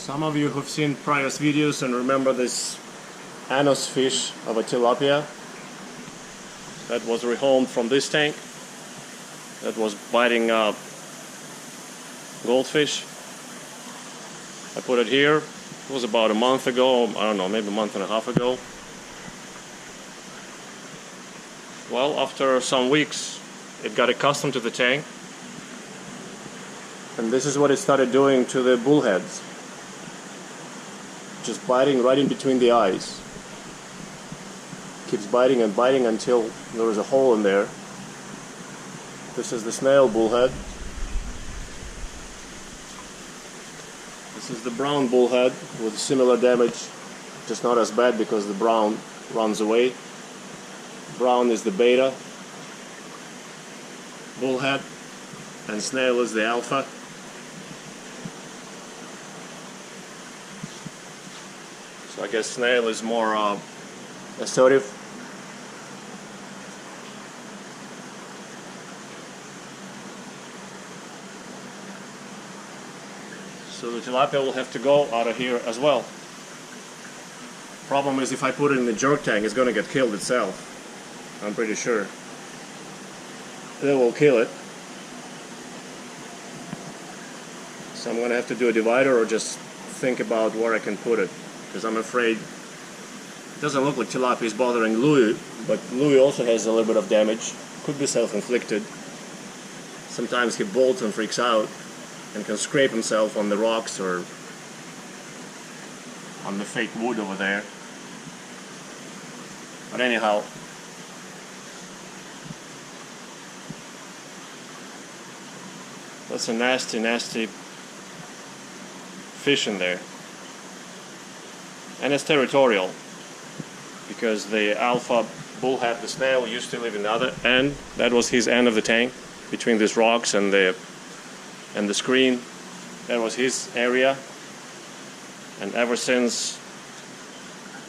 Some of you who've seen previous videos and remember this anus fish of a tilapia that was rehomed from this tank that was biting goldfish. I put it here. It was about a month ago, I don't know, maybe a month and a half ago. Well, after some weeks it got accustomed to the tank, and this is what it started doing to the bullheads. Just biting right in between the eyes. Keeps biting and biting until there is a hole in there. This is the snail bullhead. This is the brown bullhead with similar damage, just not as bad because the brown runs away. Brown is the beta bullhead and snail is the alpha. So I guess snail is more assertive. So the tilapia will have to go out of here as well. Problem is, if I put it in the jerk tank, it's going to get killed itself. I'm pretty sure. It will kill it. So I'm going to have to do a divider or just think about where I can put it. Because I'm afraid it doesn't look like tilapia is bothering Louis, but Louis also has a little bit of damage. Could be self-inflicted. Sometimes he bolts and freaks out and can scrape himself on the rocks or on the fake wood over there. But anyhow, that's a nasty, nasty fish in there. And it's territorial, because the alpha bullhead, the snail, used to live in the other end. That was his end of the tank, between these rocks and the screen. That was his area. And ever since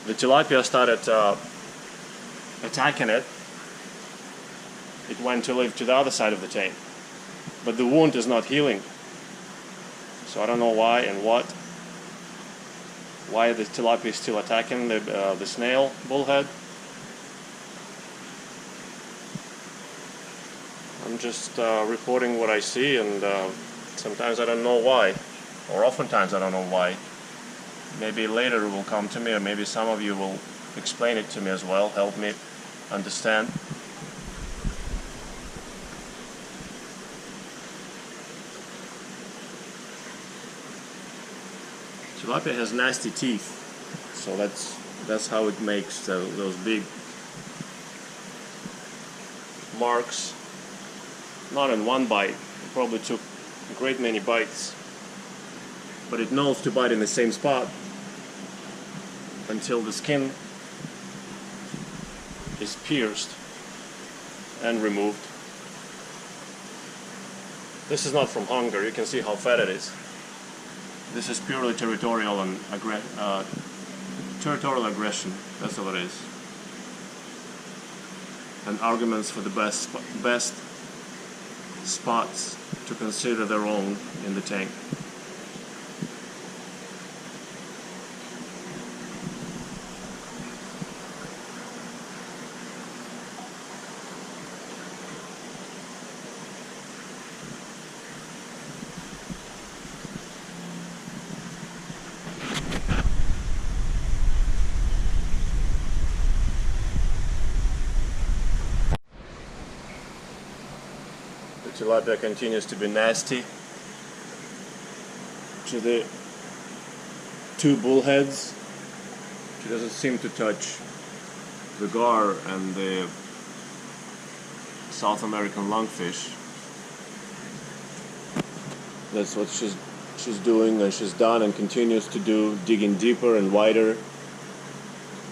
the tilapia started attacking it, it went to live to the other side of the tank. But the wound is not healing. So I don't know why and why the tilapia is still attacking the snail bullhead. I'm just reporting what I see, and sometimes I don't know why, or oftentimes I don't know why. Maybe later it will come to me, or maybe some of you will explain it to me as well, help me understand. Tilapia has nasty teeth, so that's how it makes those big marks. Not in one bite, it probably took a great many bites, but it knows to bite in the same spot until the skin is pierced and removed. This is not from hunger, you can see how fat it is. This is purely territorial and territorial aggression. That's all it is. And arguments for the best spots to consider their own in the tank. Tilapia continues to be nasty to the two bullheads. She doesn't seem to touch the gar and the South American lungfish. That's what she's doing, and she's done and continues to do, digging deeper and wider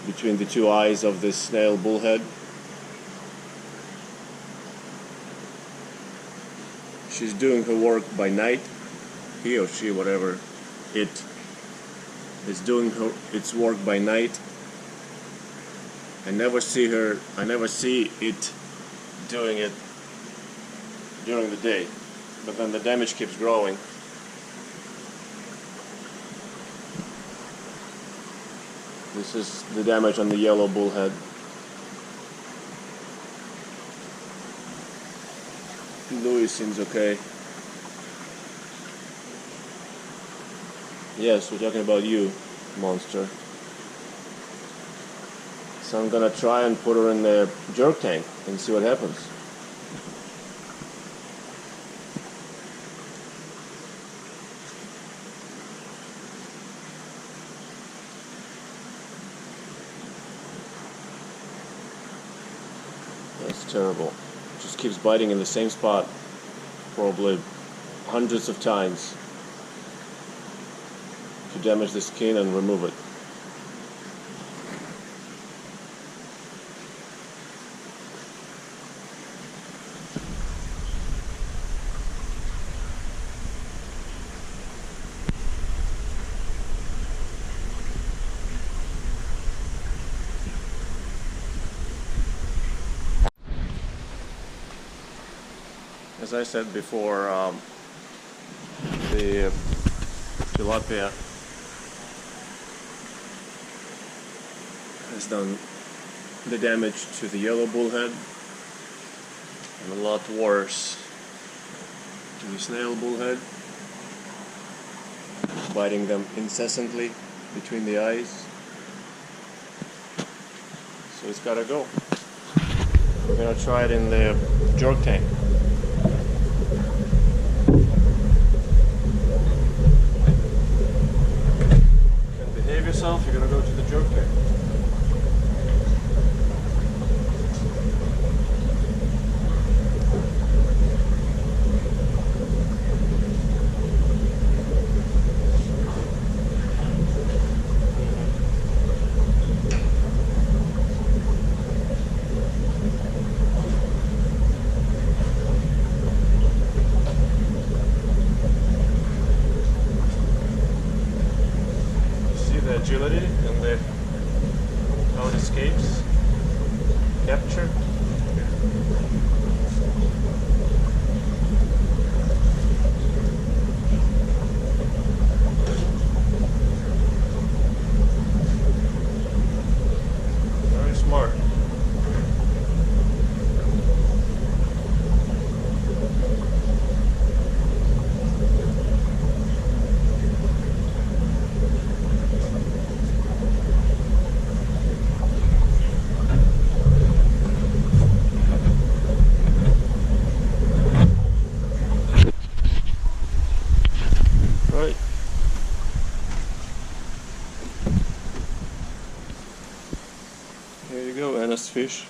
between the two eyes of this snail bullhead. She's doing her work by night. He or she, whatever it is, doing its work by night. I never see it doing it during the day, but then the damage keeps growing. This is the damage on the yellow bullhead. Louis seems okay. Yes, we're talking about you, monster. So I'm gonna try and put her in the jerk tank and see what happens. That's terrible. Just keeps biting in the same spot, probably hundreds of times, to damage the skin and remove it. As I said before, the tilapia has done the damage to the yellow bullhead, and a lot worse to the snail bullhead, biting them incessantly between the eyes. So it's gotta go. We're gonna try it in the jerk tank. You're gonna go to the jerk tank. Agility and how it escapes capture. Very smart. Here you go, Anna's fish.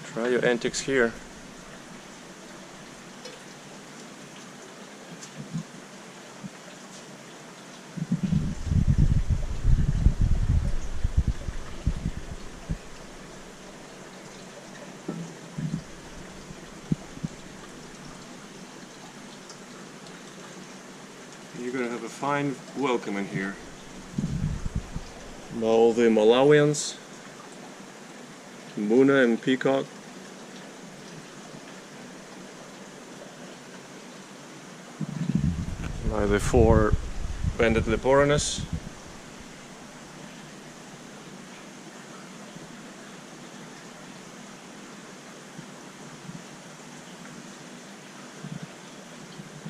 Try your antics here. You're gonna have a fine welcome in here. All the Malawians, Muna and Peacock. By the 4 banded Leporinus.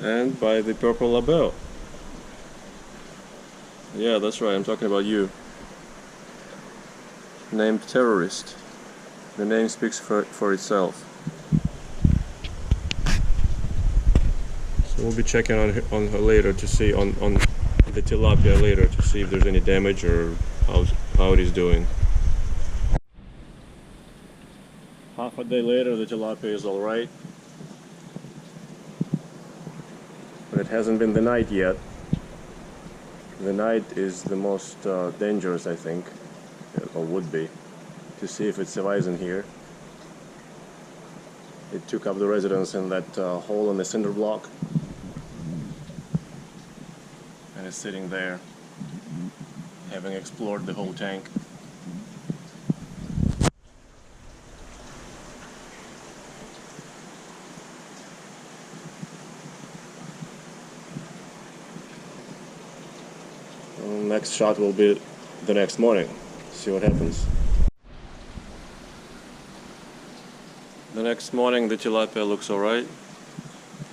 And by the purple labelle. Yeah, that's right, I'm talking about you. Named Terrorist. The name speaks for itself. So we'll be checking on her later to see, on the tilapia later, to see if there's any damage or how it is doing. Half a day later, the tilapia is alright. But it hasn't been the night yet. The night is the most dangerous, I think, or would be, to see if it survives in here. It took up the residence in that hole in the cinder block, and it's sitting there, having explored the whole tank. next shot will be the next morning. See what happens. The next morning the tilapia looks alright.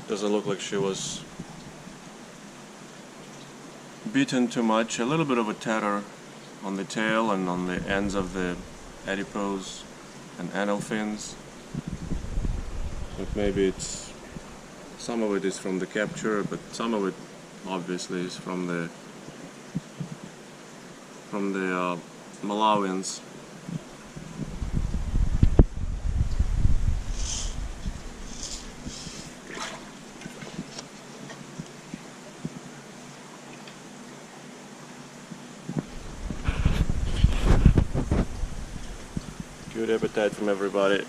Doesn't look like she was beaten too much. A little bit of a tatter on the tail and on the ends of the adipose and anal fins. But maybe it's some of it is from the capture, but some of it obviously is from the Malawians. Good appetite from everybody.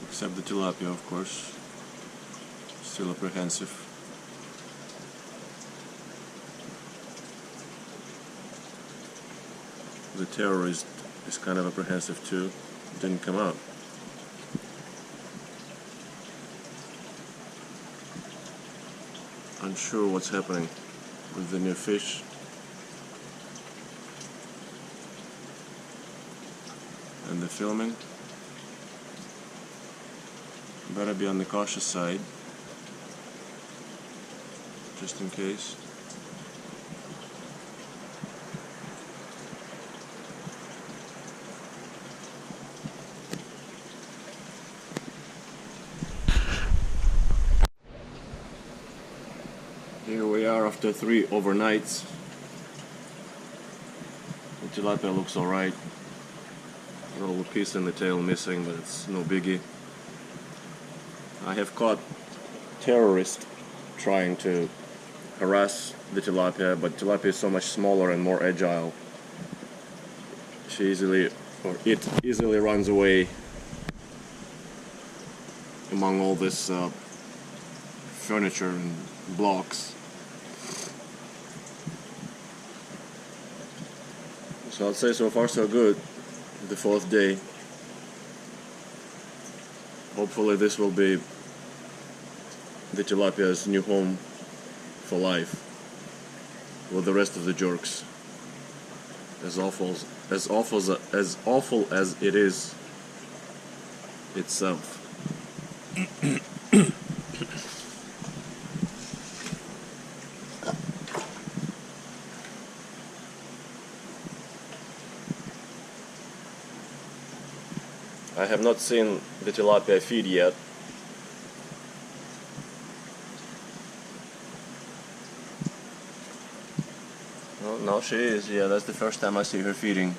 Except the tilapia, of course, still apprehensive. The terrorist is kind of apprehensive too. It didn't come out. Unsure what's happening with the new fish. And the filming. Better be on the cautious side, just in case. Here we are after 3 overnights. The tilapia looks alright. A little piece in the tail missing, but it's no biggie. I have caught terrorists trying to harass the tilapia, but tilapia is so much smaller and more agile. It easily runs away among all this furniture and blocks. So I'd say so far so good. The 4th day. Hopefully this will be the tilapia's new home for life with the rest of the jerks. As awful as it is itself. I have not seen the tilapia feed yet. Oh, no, she is. Yeah, that's the first time I see her feeding.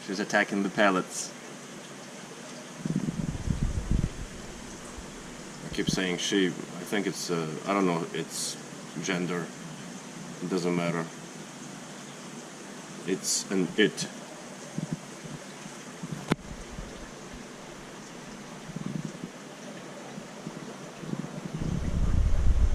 She's attacking the pellets. I keep saying she. I think it's, I don't know, it's gender. It doesn't matter. It's an it.